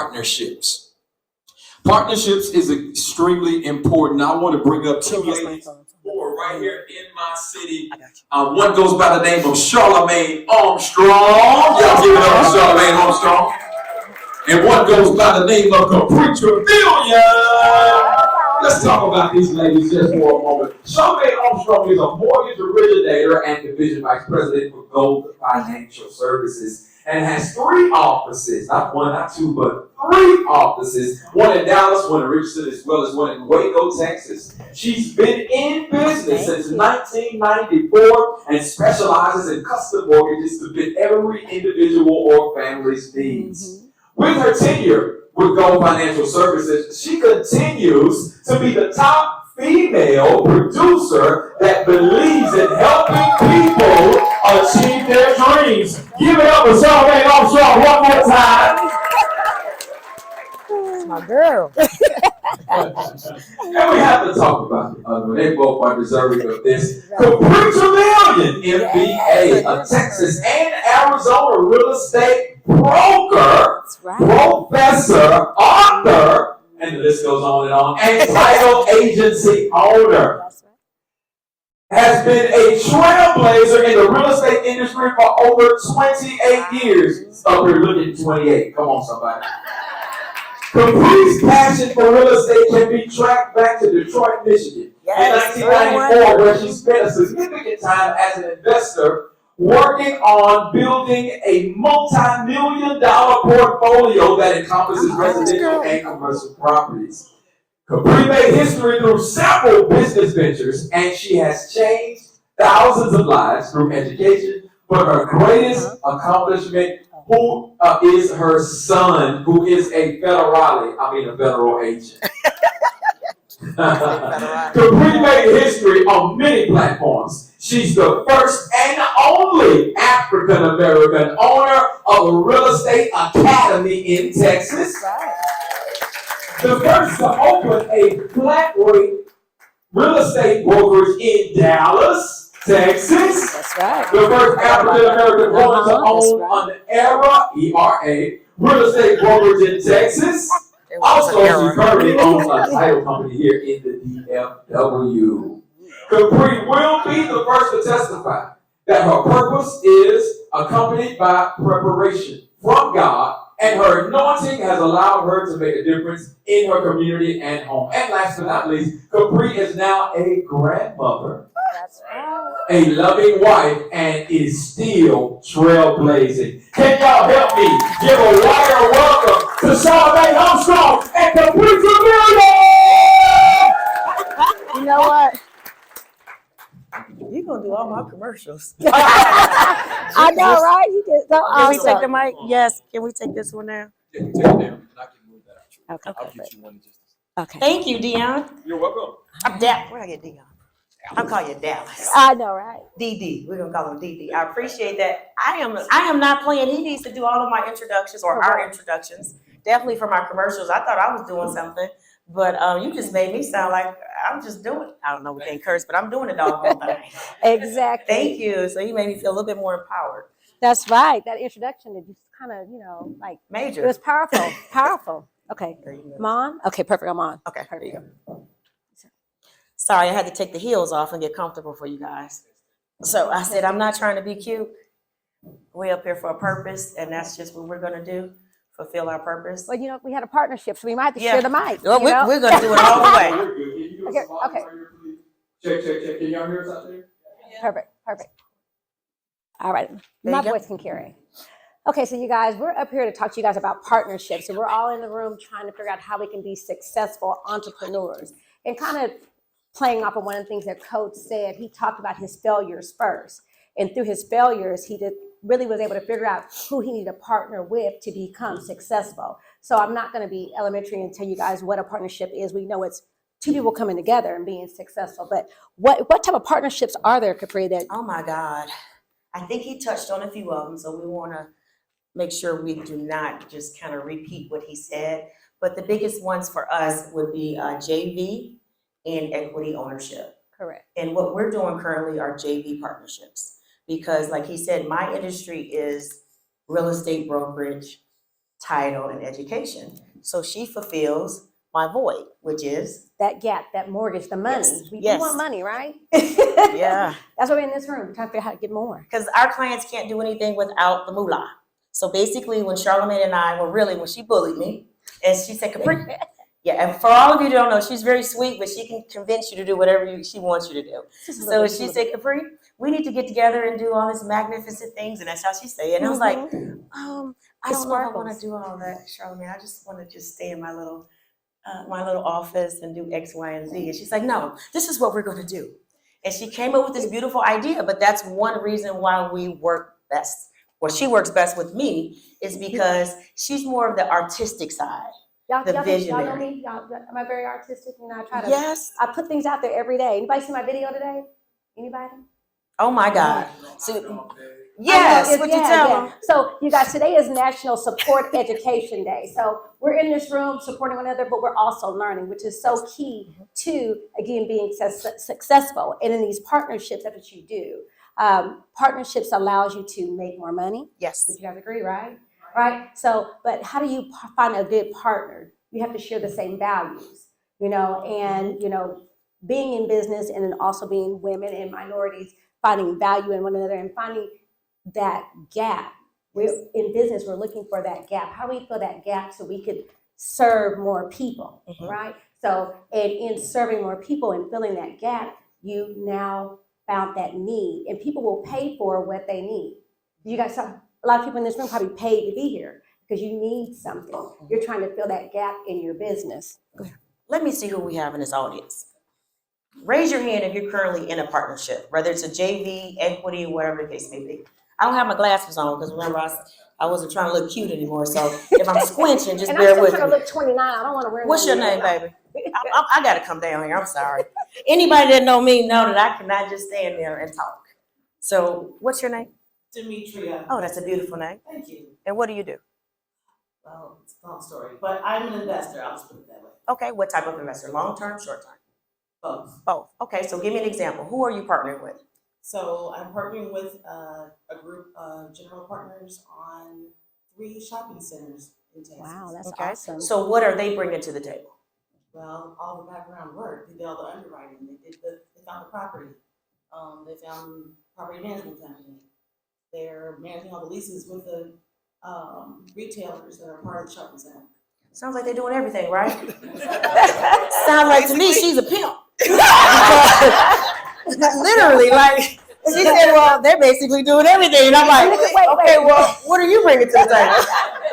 Partnerships. Partnerships is extremely important. I want to bring up two ladies who are right here in my city. One goes by the name of Charlemagne Armstrong. Y'all give it up for Charlemagne Armstrong. And one goes by the name of Capri Trevilian. Let's talk about these ladies just for a moment. Charlemagne Armstrong is a mortgage originator and division vice president for Gold Financial Services and has three offices, not one, not two, but three offices, one in Dallas, one in Richardson, as well as one in Waco, Texas. She's been in business since 1994 and specializes in custom mortgages to fit every individual or family's needs. With her tenure with Gold Financial Services, she continues to be the top female producer that believes in helping people achieve their dreams. Give it up for Charlemagne Armstrong one more time. That's my girl. And we have to talk about the other one. They both are deserving of this. Capri Trevilian, MBA, a Texas and Arizona real estate broker, professor, author, and the list goes on, and title agency owner. Has been a trailblazer in the real estate industry for over 28 years. Up here looking 28. Come on, somebody. Capri's passion for real estate can be tracked back to Detroit, Michigan in 1994, where she spent a significant time as an investor working on building a multi-million-dollar portfolio that encompasses residential and commercial properties. Capri made history through several business ventures, and she has changed thousands of lives through education. But her greatest accomplishment is her son, who is a federal agent. Capri made history on many platforms. She's the first and only African American owner of a real estate academy in Texas. The first to open a flat rate real estate brokerage in Dallas, Texas. That's right. The first African American woman to own an ERA real estate brokerage in Texas. Also, she currently owns a title company here in the DFW. Capri will be the first to testify that her purpose is accompanied by preparation from God, and her anointing has allowed her to make a difference in her community and home. And last but not least, Capri is now a grandmother, a loving wife, and is still trailblazing. Can y'all help me give a wider welcome to Charlemagne Armstrong and Capri Trevilian? You know what? You're going to do all my commercials. I know, right? You did so Can we awesome. take the mic? Yes. Can we take this one now? Yeah, you take it down, and I can move that. Okay. I'll get you one in just Okay. Thank you, Dion. You're welcome. I'm Dallas. Where I get Dion? I'll call you Dallas. I know, right? DD. We're going to call him DD. I appreciate that. I am not playing. He needs to do all of my introductions or our introductions. Definitely for my commercials. I thought I was doing something. But you just made me sound like I'm just doing it. I don't know, we can't curse, but I'm doing the doggone thing. Exactly. Thank you. So you made me feel a little bit more empowered. That's right. That introduction that just kind of, like Major. it was powerful. Powerful. Okay. I'm on? Okay, perfect. I'm on. Okay, here you go. Sorry, I had to take the heels off and get comfortable for you guys. So I said, I'm not trying to be cute. We're up here for a purpose, and that's just what we're going to do. Fulfill our purpose. Well, we had a partnership, so we might have to share the mic. Well, we're going to do it all the way. Okay. Check. Can y'all hear us out there? Perfect. All right. My voice can carry. Okay, so you guys, we're up here to talk to you guys about partnerships. So we're all in the room trying to figure out how we can be successful entrepreneurs. And kind of playing off of one of the things that Coach said, he talked about his failures first. And through his failures, he really was able to figure out who he needed to partner with to become successful. So I'm not going to be elementary and tell you guys what a partnership is. We know it's two people coming together and being successful. But what type of partnerships are there, Capri? Oh my God. I think he touched on a few of them. So we want to make sure we do not just kind of repeat what he said. But the biggest ones for us would be JV and equity ownership. Correct. And what we're doing currently are JV partnerships. Because like he said, my industry is real estate brokerage, title, and education. So she fulfills my void, which is That gap, that mortgage, the money. Yes, We do yes. want money, right? yeah. That's why we're in this room. We're trying to figure out how to get more. Because our clients can't do anything without the moolah. So basically, when Charlamagne and I, when she bullied me, and she said, Capri, yeah, and for all of you who don't know, she's very sweet, but she can convince you to do whatever she wants you to do. So she said, Capri, we need to get together and do all these magnificent things, and that's how she said it. And I was like, I don't know if I want to do all that, Charlamagne. I just want to just stay in my little office and do X, Y, and Z. And she's like, no, this is what we're going to do. And she came up with this beautiful idea, but that's one reason why we work best. Well, she works best with me is because she's more of the artistic side. Y'all know visionary. me? Am I very artistic? You know, I try to. Yes. I put things out there every day. Anybody see my video today? Anybody? Oh my God. So, yes. What you tell them? So, you guys, today is National Support Education Day. So, we're in this room supporting one another, but we're also learning, which is so key to, again, being successful. And in these partnerships, that's what you do. Partnerships allows you to make more money. Yes. Would you guys agree, right? Right? So, but how do you find a good partner? You have to share the same values, and, being in business and then also being women and minorities, finding value in one another and finding that gap. We're in business, we're looking for that gap. How do we fill that gap so we could serve more people, right? So, and in serving more people and filling that gap, you now found that need, and people will pay for what they need. You guys saw a lot of people in this room probably paid to be here because you need something. You're trying to fill that gap in your business. Let me see who we have in this audience. Raise your hand if you're currently in a partnership, whether it's a JV, equity, whatever the case may be. I don't have my glasses on because remember I wasn't trying to look cute anymore. So if I'm squinching, just bear with me. And I'm still trying to look 29. I don't want to wear. What's your name, baby? I got to come down here. I'm sorry. Anybody that know me know that I cannot just stand there and talk. So what's your name? Demetria. Oh, that's a beautiful name. Thank you. And what do you do? Well, it's a long story, but I'm an investor. I'll just put it that way. Okay, what type of investor? Long term, short term? Both. Both. Okay, so give me an example. Who are you partnering with? So I'm partnering with a group of general partners on 3 shopping centers in Texas. Wow, that's Okay. awesome. So what are they bringing to the table? Well, all the background work. They did all the underwriting. They found the property. They found property management company. They're managing all the leases with the retailers that are part of the shopping center. Sounds like they're doing everything, right? Sounds like to me she's a pimp. Literally, like she said, well, they're basically doing everything. And I'm like, okay, well, what are you bringing to the table?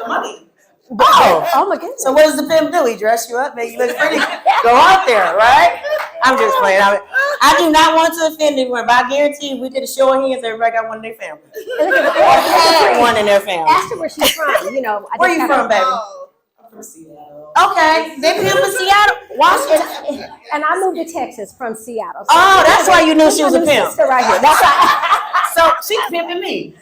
The money. Oh, my goodness. so what does the pimp do? He dress you up, make you look pretty. Go out there, right? I'm just playing. I do not want to offend anyone, but I guarantee you, we did a show of hands, everybody got one in their family. Or had one in their family. Ask her where she's from. Where you from, baby? I'm from Seattle. Okay, they pimp in Seattle, Washington. And I moved to Texas from Seattle. So Oh, that's why you knew she was a pimp. Sister right here. That's why. So she's pimping me.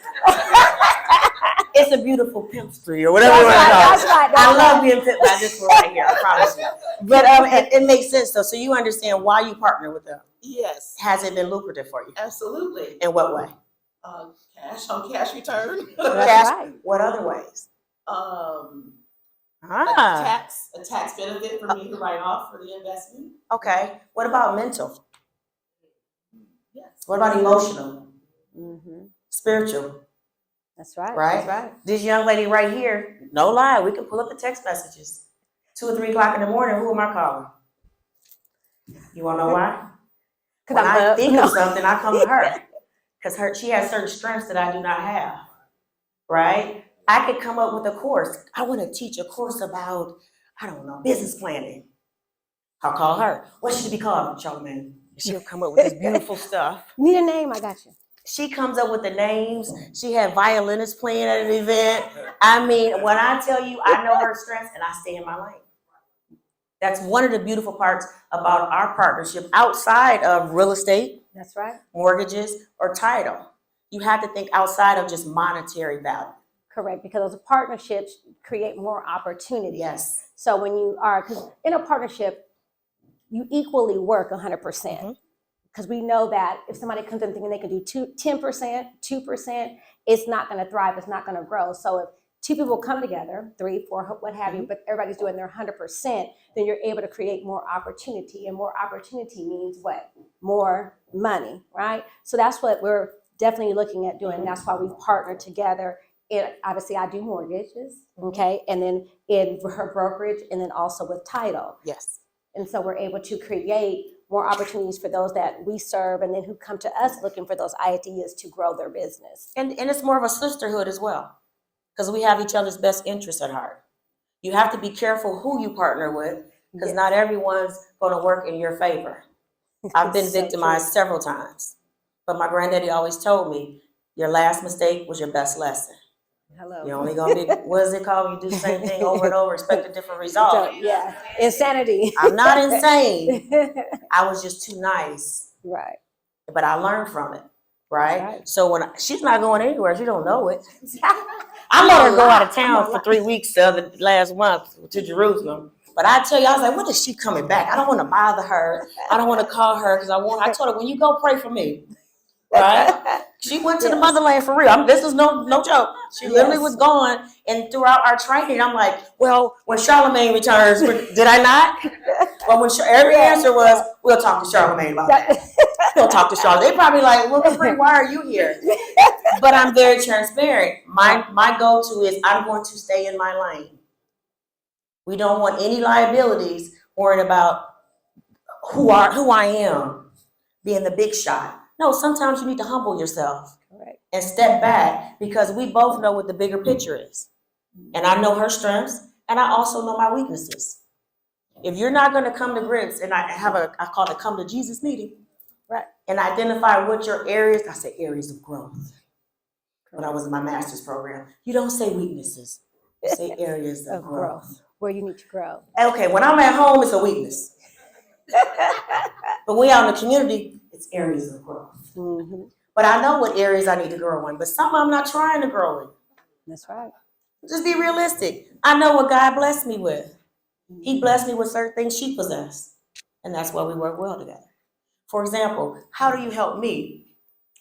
It's a beautiful pimp street or whatever you want to call That's it. right. I love being pimped by this one right here, I promise you. But it makes sense though. So you understand why you partner with them. Yes, Has it been lucrative for you? absolutely. In what way? Cash on cash return. That's right. What other ways? A Ah, tax benefit for me to write off for the investment. okay. What about mental? Yes. What about emotional? Mm-hmm. Spiritual? That's right. Right? That's right. This young lady right here, no lie, we can pull up the text messages. 2 or 3 o'clock in the morning, who am I calling? You wanna know why? When I think of something, I come to her. Because she has certain strengths that I do not have. Right? I could come up with a course. I want to teach a course about, I don't know, business planning. I'll call her. What should it be called, Charlamagne? She'll come up with this beautiful stuff. Need a name? I got you. She comes up with the names. She had violinists playing at an event. I mean, when I tell you, I know her strengths and I stay in my lane. That's one of the beautiful parts about our partnership outside of real estate, That's right. mortgages, or title. You have to think outside of just monetary value. Correct. Because those partnerships create more opportunities. Yes. So when you are, because in a partnership, you equally work 100%. Because we know that if somebody comes in thinking they can do 10%, 2%, it's not going to thrive. It's not going to grow. So if two people come together, 3, 4, what have you, but everybody's doing their 100%, then you're able to create more opportunity. And more opportunity means what? More money, right? So that's what we're definitely looking at doing. That's why we partner together. And obviously, I do mortgages, okay, and then in her brokerage, and then also with title. Yes. And so we're able to create more opportunities for those that we serve, and then who come to us looking for those ideas to grow their business. And it's more of a sisterhood as well, because we have each other's best interests at heart. You have to be careful who you partner with, because not everyone's going to work in your favor. I've been So victimized several times, but my granddaddy always told me, your last mistake was your best lesson. Hello. You're only going to be, what is it called? You do the same thing over and over, expect a different result. Yeah, insanity. I'm not insane. I was just too nice, Right. but I learned from it, right? Right. So when she's not going anywhere, she don't know it. I let her go out of town for 3 weeks last month to Jerusalem. But I tell you, I was like, when is she coming back? I don't want to bother her. I don't want to call her because I told her, when you go, pray for me. Right? She went to the motherland for real. This is no joke. She literally was gone. And throughout our training, I'm like, well, when Charlemagne returns, did I not? Well, every answer was, we'll talk to Charlemagne about that. We'll talk to Charlemagne. They probably like, well, Capri, why are you here? But I'm very transparent. My go-to is I'm going to stay in my lane. We don't want any liabilities worrying about who I am, being the big shot. No, sometimes you need to humble yourself and step back, because we both know what the bigger picture is. And I know her strengths, and I also know my weaknesses. If you're not going to come to grips, and I call it a come to Jesus meeting, right? And identify what your areas, I say areas of growth. When I was in my master's program, you don't say weaknesses, you say areas of growth. Where you need to grow. Okay, when I'm at home, it's a weakness. But when out in the community, it's areas of growth. Mm-hmm. But I know what areas I need to grow in, but some I'm not trying to grow in. That's right. Just be realistic. I know what God blessed me with. He blessed me with certain things she possessed. And that's why we work well together. For example, how do you help me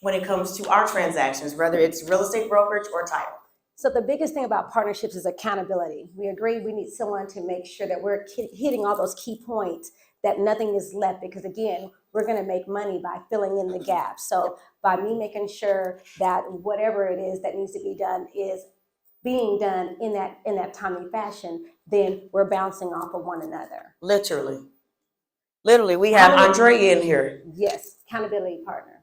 when it comes to our transactions, whether it's real estate brokerage or title? So the biggest thing about partnerships is accountability. We agree we need someone to make sure that we're hitting all those key points, that nothing is left, because again, we're going to make money by filling in the gaps. So by me making sure that whatever it is that needs to be done is being done in that timely fashion, then we're bouncing off of one another. Literally, we have Andrea in here. Yes, accountability partner.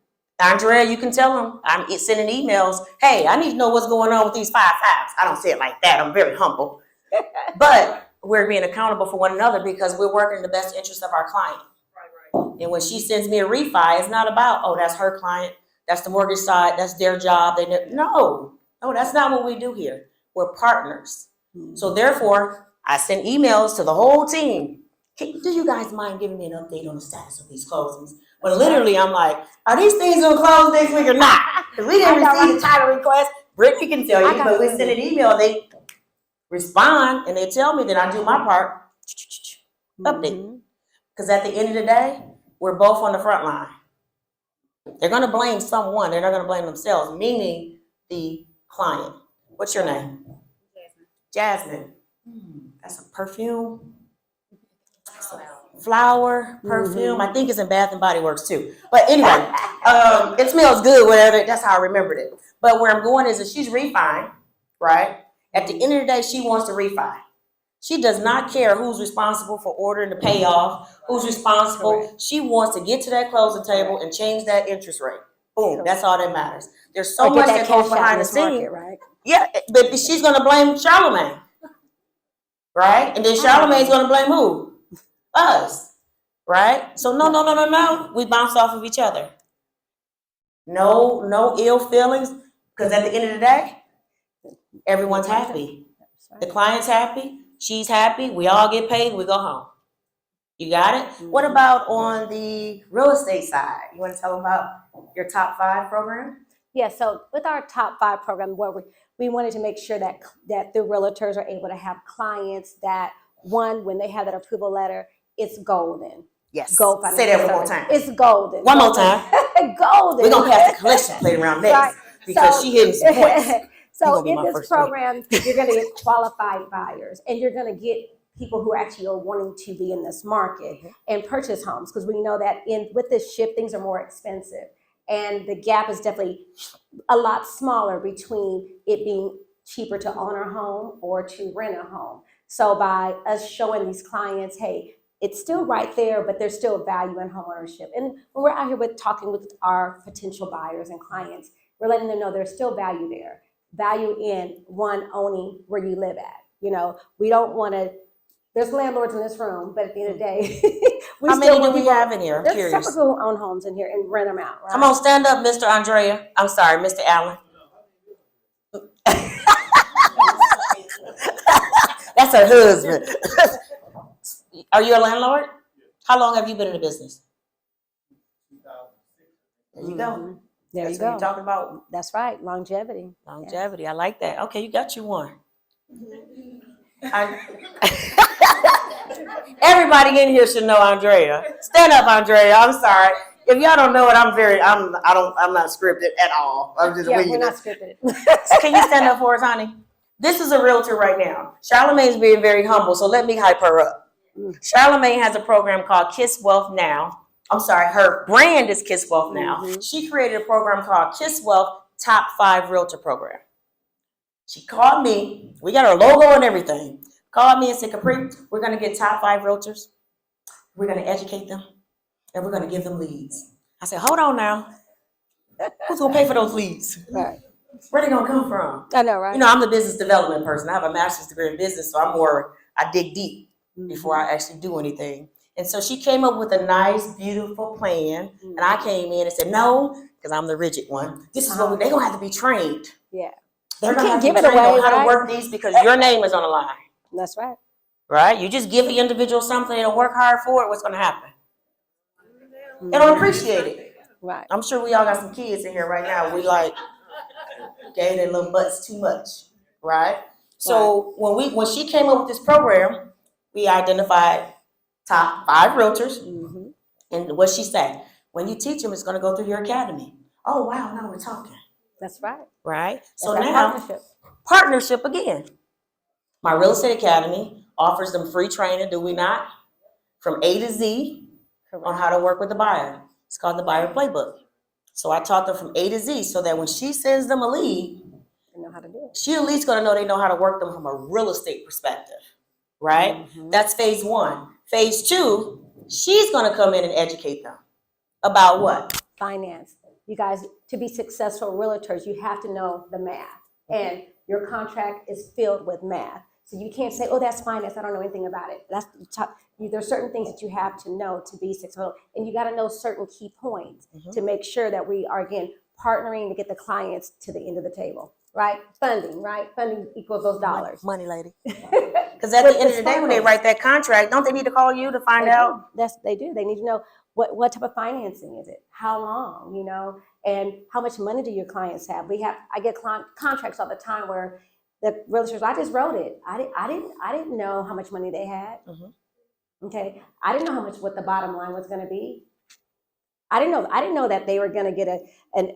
Andrea, you can tell them, I'm sending emails, hey, I need to know what's going on with these 5 fives. I don't say it like that, I'm very humble. But we're being accountable for one another because we're working in the best interest of our client. Right. And when she sends me a refi, it's not about, oh, that's her client, that's the mortgage side, that's their job. No, that's not what we do here. We're partners. Mm-hmm. So therefore, I send emails to the whole team. Do you guys mind giving me an update on the status of these closings? But literally, I'm like, are these things going to close next week or not? Because we didn't receive the title request. Brittany can tell you, but we send an email, they respond, and they tell me, then I do my part, update. Because at the end of the day, we're both on the front line. They're going to blame someone. They're not going to blame themselves, meaning the client. What's your name? Jasmine. That's a perfume. Flower, perfume. I think it's in Bath and Body Works too. But anyway, it smells good, whatever. That's how I remembered it. But where I'm going is that she's refining, right? At the end of the day, she wants to refi. She does not care who's responsible for ordering the payoff, who's responsible. Correct. She wants to get to that closing table and change that interest rate. Boom. Correct. That's all that matters. There's so much that goes behind the scenes. Right? Yeah, but she's going to blame Charlemagne, right? And then Charlemagne's going to blame who? Us, right? So no. We bounce off of each other. No ill feelings, because at the end of the day, everyone's happy. The client's happy, she's happy, we all get paid, we go home. You got it? Mm-hmm. What about on the real estate side? You want to tell them about your top 5 program? Yeah, so with our top 5 program, where we wanted to make sure that the realtors are able to have clients that, one, when they have that approval letter, it's golden. Yes. Gold. Say that one more time. It's golden. One more time. Golden. We're going to pass the collection plate around next, right. Because she hitting some points. So gonna be in my this first pick. program, you're gonna get qualified buyers and you're gonna get people who actually are wanting to be in this market and purchase homes, because we know that with this shift, things are more expensive. And the gap is definitely a lot smaller between it being cheaper to own a home or to rent a home. So by us showing these clients, hey, it's still right there, but there's still value in homeownership. And when we're out here talking with our potential buyers and clients, we're letting them know there's still value there. Value in one, owning where you live at. We don't want to. There's landlords in this room, but at the end of the day, How many do we have in here? I'm There's curious. several people who own homes in here and rent them out, right? Come on, stand up, Mr. Andrea. I'm sorry, Mr. Allen. That's her husband. Are you a landlord? How long have you been in the business? There you go. Mhm. There That's you what go. you're talking about. That's right, longevity. Longevity. I like that. Okay, you got you one. Everybody in here should know Andrea. Stand up, Andrea. I'm sorry. If y'all don't know it, I'm not scripted at all. I'm just Yeah, winging we're it. not scripted. Can you stand up for us, honey? This is a realtor right now. Charlamagne's being very humble, so let me hype her up. Charlamagne has a program called Kiss Wealth Now. I'm sorry, her brand is Kiss Wealth Now. Mhm. She created a program called Kiss Wealth Top 5 Realtor Program. She called me. We got her logo and everything. Called me and said, Capri, we're going to get top 5 realtors. We're going to educate them, and we're going to give them leads. I said, hold on now. Who's going to pay for those leads? Right. Where they going to come from? I know, right? I'm the business development person. I have a master's degree in business, so I dig deep before I actually do anything. And so she came up with a nice, beautiful plan, and I came in and said, no, because I'm the rigid one. This is what they're going to have to be trained. Yeah. They're You going to can't have to give be it trained away, on how to right? work these because your name is on the line, That's right. right? You just give the individual something and work hard for it, what's going to happen? Mhm. They don't appreciate it. Right. I'm sure we all got some kids in here right now. We gave their little butts too much, right? So when she came up with this program, we identified top 5 realtors. Mm-hmm. And what she said, when you teach them, it's going to go through your academy. Oh, wow, now we're talking, That's right. right? So That's now, our partnership again. My Real Estate Academy offers them free training, do we not? From A to Z on how to work with the buyer. It's called the Buyer Playbook. So I taught them from A to Z so that when she sends them a lead, They know how to do it. she at least going to know they know how to work them from a real estate perspective, right? Mhm. That's phase 1. Phase 2, she's going to come in and educate them about what? Finance. You guys, to be successful realtors, you have to know the math. And your contract is filled with math. So you can't say, oh, that's finance. I don't know anything about it. There's certain things that you have to know to be successful. And you got to know certain key points to make sure that we are, again, partnering to get the clients to the end of the table, right? Funding, right? Funding equals those dollars. Money, lady. Because at the end of the day, when they write that contract, don't they need to call you to find out? They do. They need to know what type of financing is it, how long, and how much money do your clients have. I get contracts all the time where the realtors, I just wrote it. I didn't know how much money they had. Mm-hmm. Okay, I didn't know what the bottom line was going to be. I didn't know that they were going to get an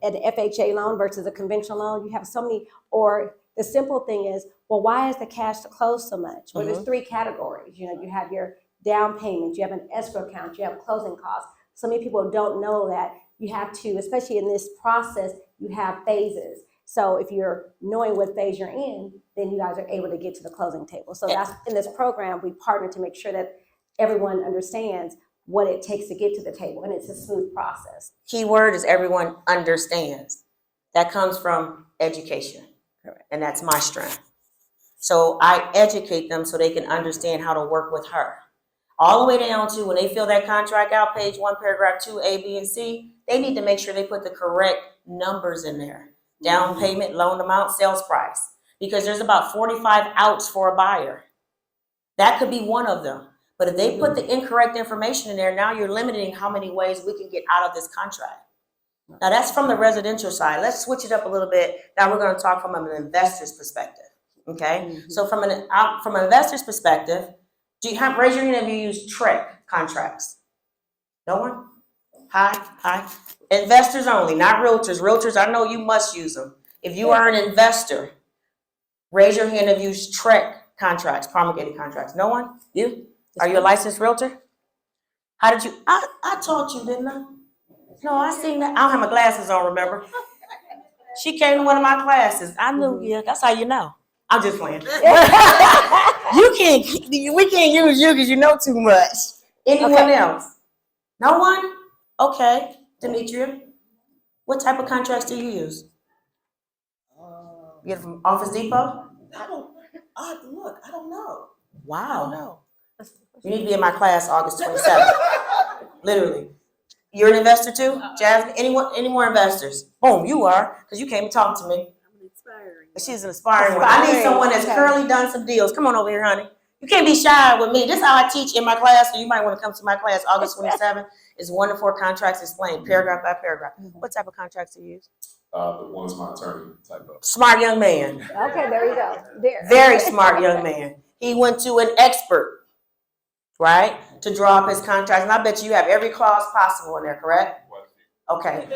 FHA loan versus a conventional loan. You have so many, or the simple thing is, well, why is the cash to close so much? Well, there's 3 categories. You have your down payment, you have an escrow account, you have closing costs. So many people don't know that you have to, especially in this process, you have phases. So if you're knowing what phase you're in, then you guys are able to get to the closing table. So that's in this program, we partner to make sure that everyone understands what it takes to get to the table, and it's a smooth process. Key word is everyone understands. That comes from education. Correct. And that's my strength. So I educate them so they can understand how to work with her. All the way down to when they fill that contract out, page 1, paragraph 2, A, B, and C, they need to make sure they put the correct numbers in there. Down payment, loan amount, sales price. Because there's about 45 outs for a buyer. That could be one of them. But if they put the incorrect information in there, now you're limiting how many ways we can get out of this contract. Now that's from the residential side. Let's switch it up a little bit. Now we're going to talk from an investor's perspective. Okay? So from an investor's perspective, raise your hand if you use TREC contracts. No one? Hi. Investors only, not realtors. Realtors, I know you must use them. If you are an investor, raise your hand if you use TREC contracts, promulgated contracts. No one? You? Are you a licensed realtor? How did you, I taught you, didn't I? No, I seen that. I don't have my glasses on, remember? She came to one of my classes. I knew, yeah, that's how you know. I'm just playing. You can't, we can't use you because you know too much. Anyone else? No one? Okay, Demetria. What type of contracts do you use? You get it from Office Depot? I have to look. I don't know. I don't Wow. know. You need to be in my class August 27th. Literally. You're an investor too? Jasmine? Anyone? Any more investors? Boom, you are, because you came and talked to me. She's an aspiring one. I need someone that's currently done some deals. Come on over here, honey. You can't be shy with me. This is how I teach in my class, so you might want to come to my class August 27th. It's 1 to 4 contracts explained, paragraph by paragraph. What type of contracts do you use? The ones my attorney type of. Smart young man. Okay, there you go. There. Very smart young man. He went to an expert, right, to draw up his contracts. And I bet you have every clause possible in there, correct? Okay.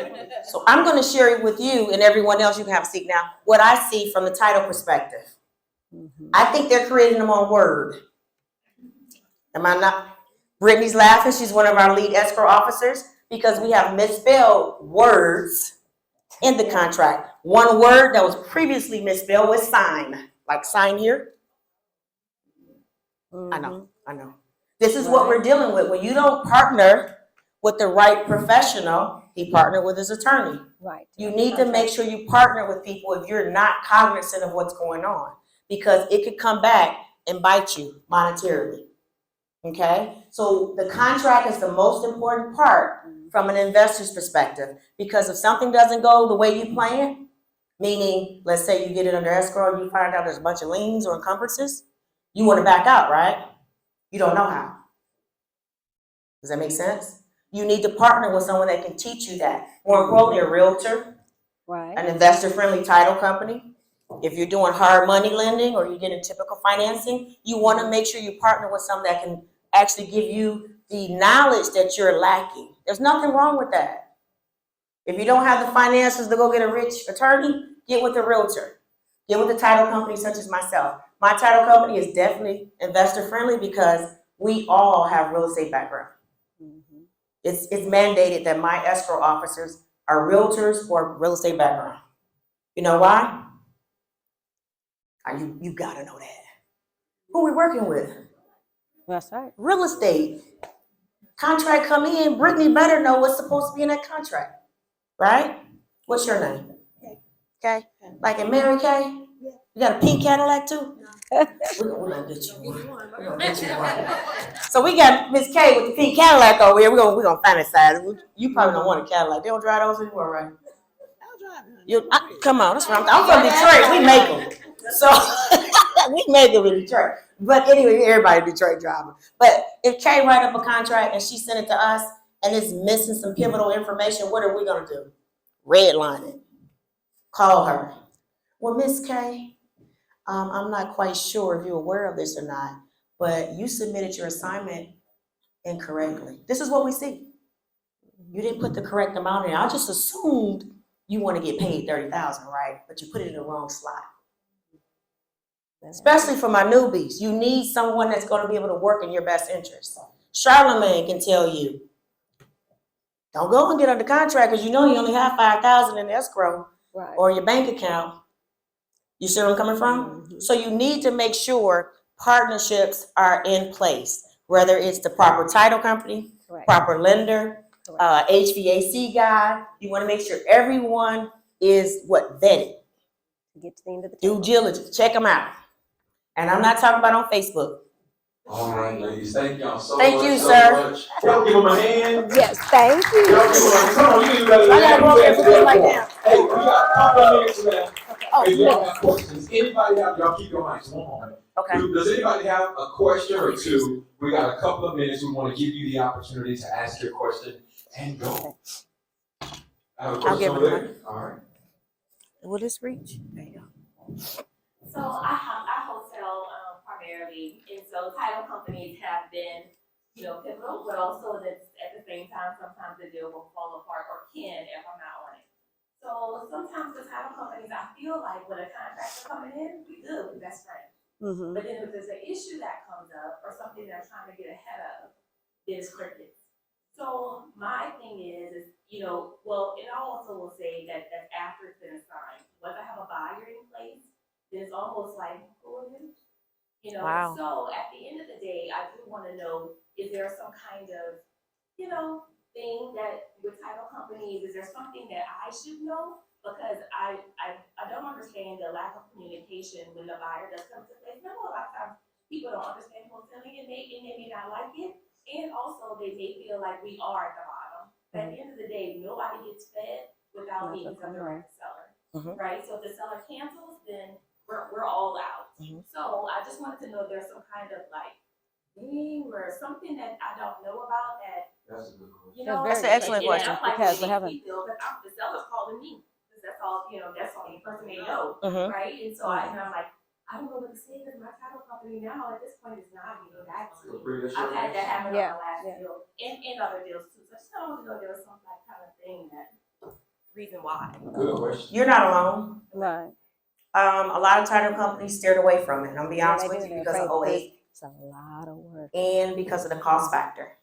So I'm going to share it with you and everyone else. You can have a seat now. What I see from the title perspective. I think they're creating them on Word. Am I not? Brittany's laughing. She's one of our lead escrow officers because we have misspelled words in the contract. One word that was previously misspelled was sign. Like sign here. I know. This is what we're dealing with. When you don't partner with the right professional, he partnered with his attorney. Right. You need to make sure you partner with people if you're not cognizant of what's going on, because it could come back and bite you monetarily. Okay? So the contract is the most important part from an investor's perspective, because if something doesn't go the way you plan, meaning, let's say you get it under escrow and you find out there's a bunch of liens or encumbrances, you want to back out, right? You don't know how. Does that make sense? You need to partner with someone that can teach you that. More importantly, a realtor, Right. an investor-friendly title company. If you're doing hard money lending or you're getting typical financing, you want to make sure you partner with someone that can actually give you the knowledge that you're lacking. There's nothing wrong with that. If you don't have the finances to go get a rich attorney, get with a realtor. Get with a title company such as myself. My title company is definitely investor-friendly because we all have real estate background. It's mandated that my escrow officers are realtors or real estate background. You know why? You gotta know that. Who we working with? That's right. Real estate. Contract come in, Brittany better know what's supposed to be in that contract, right? What's your name? Okay, like in Mary Kay? You got a pink Cadillac too? We're gonna get you one. We're gonna get you one. So we got Miss K with the pink Cadillac over here. We're gonna fantasize. You probably don't want a Cadillac. They don't drive those anymore, right? Come on, that's right. I'm from Detroit. We make them. So we make them in Detroit. But anyway, everybody in Detroit driver. But if Kay write up a contract and she sent it to us and it's missing some pivotal information, what are we gonna do? Redline it. Call her. Well, Miss Kay, I'm not quite sure if you're aware of this or not, but you submitted your assignment incorrectly. This is what we see. You didn't put the correct amount in. I just assumed you want to get paid $30,000, right? But you put it in the wrong slot. Especially for my newbies, you need someone that's going to be able to work in your best interest. Charlamagne can tell you, don't go and get under contract because you know you only have $5,000 in escrow or your bank account. You see where I'm coming from? So you need to make sure partnerships are in place, whether it's the proper title company, proper lender, HVAC guy. You want to make sure everyone is vetted. Get to the end of the Due diligence. Check them out. And I'm not talking about on Facebook. All right, ladies, thank y'all so Thank much. you, so sir. much. Y'all give them a hand. Yes, thank you. Y'all give them a hand. Come on, you can do better than I gotta go over there and put this like that. Hey, we got a couple of minutes left. Oh, If y'all have questions, anybody have, y'all keep your mics one moment. Okay. Does anybody have a question or two? We got a couple of minutes. We want to give you the opportunity to ask your question and go. I have a question over there. All right. Will this reach? There you go. So I wholesale primarily, and so title companies have been, pivotal, but also that at the same time, sometimes the deal will fall apart or can if I'm not on it. So sometimes the title companies, I feel like when a contractor coming in, we good, we best friends. Mm-hmm. But then if there's an issue that comes up or something they're trying to get ahead of, then it's crickets. So my thing is, you know, well, and I also will say that after it's been assigned, once I have a buyer in place, then it's almost like, who are you? You know, Wow. so at the end of the day, I do want to know, is there some kind of, you know, thing that with title companies, is there something that I should know? Because I don't understand the lack of communication when the buyer does come to place. No, a lot of times people don't understand wholesaling and they may not like it. And also they may feel like we are at the bottom. But at the end of the day, nobody gets fed without being a direct seller. Right? So if the seller cancels, then we're all out. So I just wanted to know if there's some kind of like thing or something that I don't know about that. That's a good question. You know, That's an excellent question. Because what happened? The seller's calling me, because that's all, you know, that's all the person they know, Mhm. right? And so I'm like, I don't know what to say, because my title company now at this point is not getting back to me. I've had that happen on Yeah, the last yeah. deal, and other deals too, so I just don't want to know there was some like kind of thing that, reason why. Good question. You're not alone. Right. A lot of title companies steered away from it. And I'm gonna be Yeah, honest they with do. you, They're because of afraid 08 It's a lot of work. and because of the cost factor.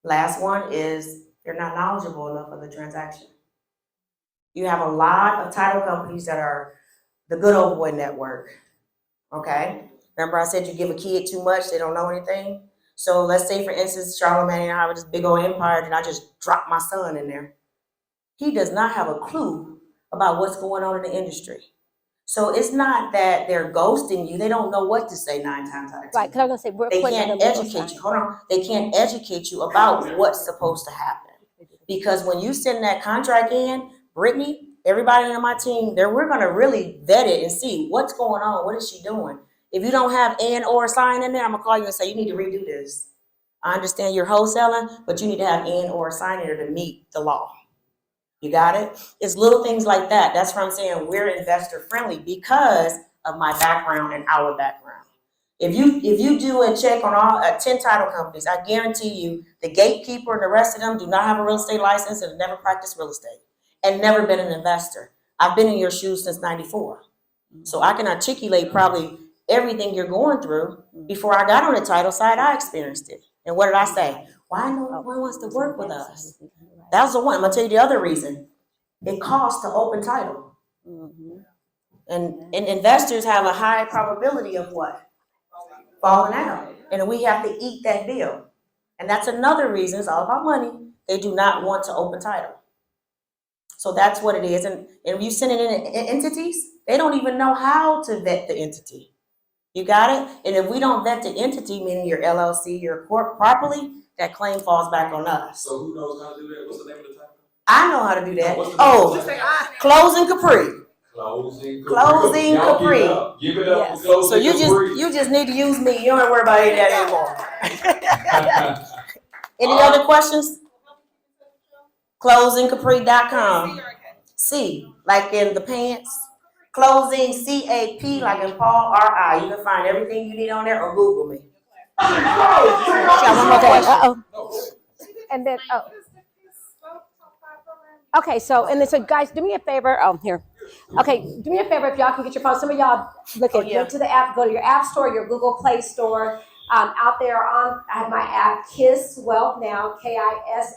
Last one is they're not knowledgeable enough of the transaction. You have a lot of title companies that are the good old boy network. Okay? Remember I said you give a kid too much, they don't know anything? So let's say, for instance, Charlamagne and I have this big old empire, and I just drop my son in there. He does not have a clue about what's going on in the industry. So it's not that they're ghosting you. They don't know what to say 9 times out of 10. Right, because I was gonna say, we're They putting on can't the legal educate side. you. Hold on. They can't educate you about what's supposed to happen. Because when you send that contract in, Brittany, everybody on my team, we're gonna really vet it and see what's going on. What is she doing? If you don't have and or sign in there, I'm gonna call you and say, you need to redo this. I understand you're wholesaling, but you need to have and or sign in there to meet the law. You got it? It's little things like that. That's why I'm saying we're investor friendly, because of my background and our background. If you do a check on all 10 title companies, I guarantee you the gatekeeper and the rest of them do not have a real estate license and have never practiced real estate and never been an investor. I've been in your shoes since '94. So I can articulate probably everything you're going through. Before I got on the title side, I experienced it. And what did I say? Why no one wants to work with us? That was the one. I'm gonna tell you the other reason. It costs to open title. And investors have a high probability of what? Falling out. And we have to eat that bill. And that's another reason, it's all about money. They do not want to open title. So that's what it is. And you send it in entities, they don't even know how to vet the entity. You got it? And if we don't vet the entity, meaning your LLC, your corp properly, that claim falls back on us. So who knows how to do that? What's the name of the title? I know how to do that. What's the name? Oh, Closing Capri. Closing Closing Y'all Capri. Give it up Yes. for Closing So you just need to use me. You don't worry about any of that anymore. Any other questions? ClosingCapri.com. C, like in the pants. Closing, CAP, like in Paul, RI. You can find everything you need on there, or Google me. Got one more question. Uh-oh. And then, okay, so, and then, so guys, do me a favor. Oh, here. Okay, do me a favor if y'all can get your phone. Some of y'all look to the app, go to your app store, your Google Play Store. Out there I have my app, KISS Wealth Now, KISS,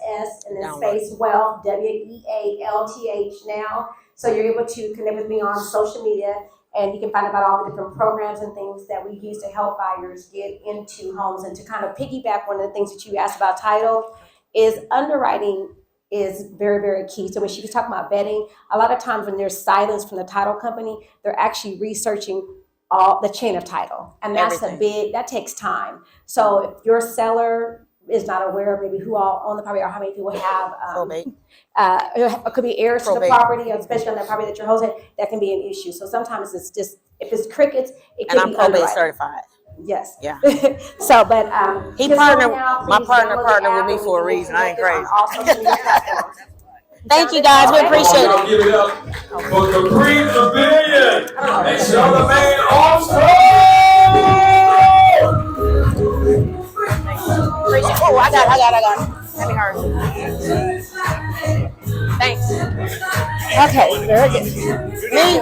and then space Wealth, WEALTH Now. So you're able to connect with me on social media, and you can find out about all the different programs and things that we use to help buyers get into homes. And to kind of piggyback one of the things that you asked about title is underwriting is very, very key. So when she was talking about vetting, a lot of times when there's silence from the title company, they're actually researching all the chain of title. And that's that takes time. So if your seller is not aware of maybe who all own the property or how many people have Probate. It could be heirs to the Probate. property, especially on that property that you're hosting, that can be an issue. So sometimes it's just, if it's crickets, it And can I'm be probate underwriting. certified. Yes. Yeah. So, but He just partnered- go now, my please partner download the partnered app with me and for a we can reason. I ain't connect crazy. on all social media platforms. Thank you guys. We appreciate Y'all it. give it up for Capri Pavilion and Charlamagne Appreciate it. Oh, I got it. Let me hurry. Thanks. Okay, very good. Me?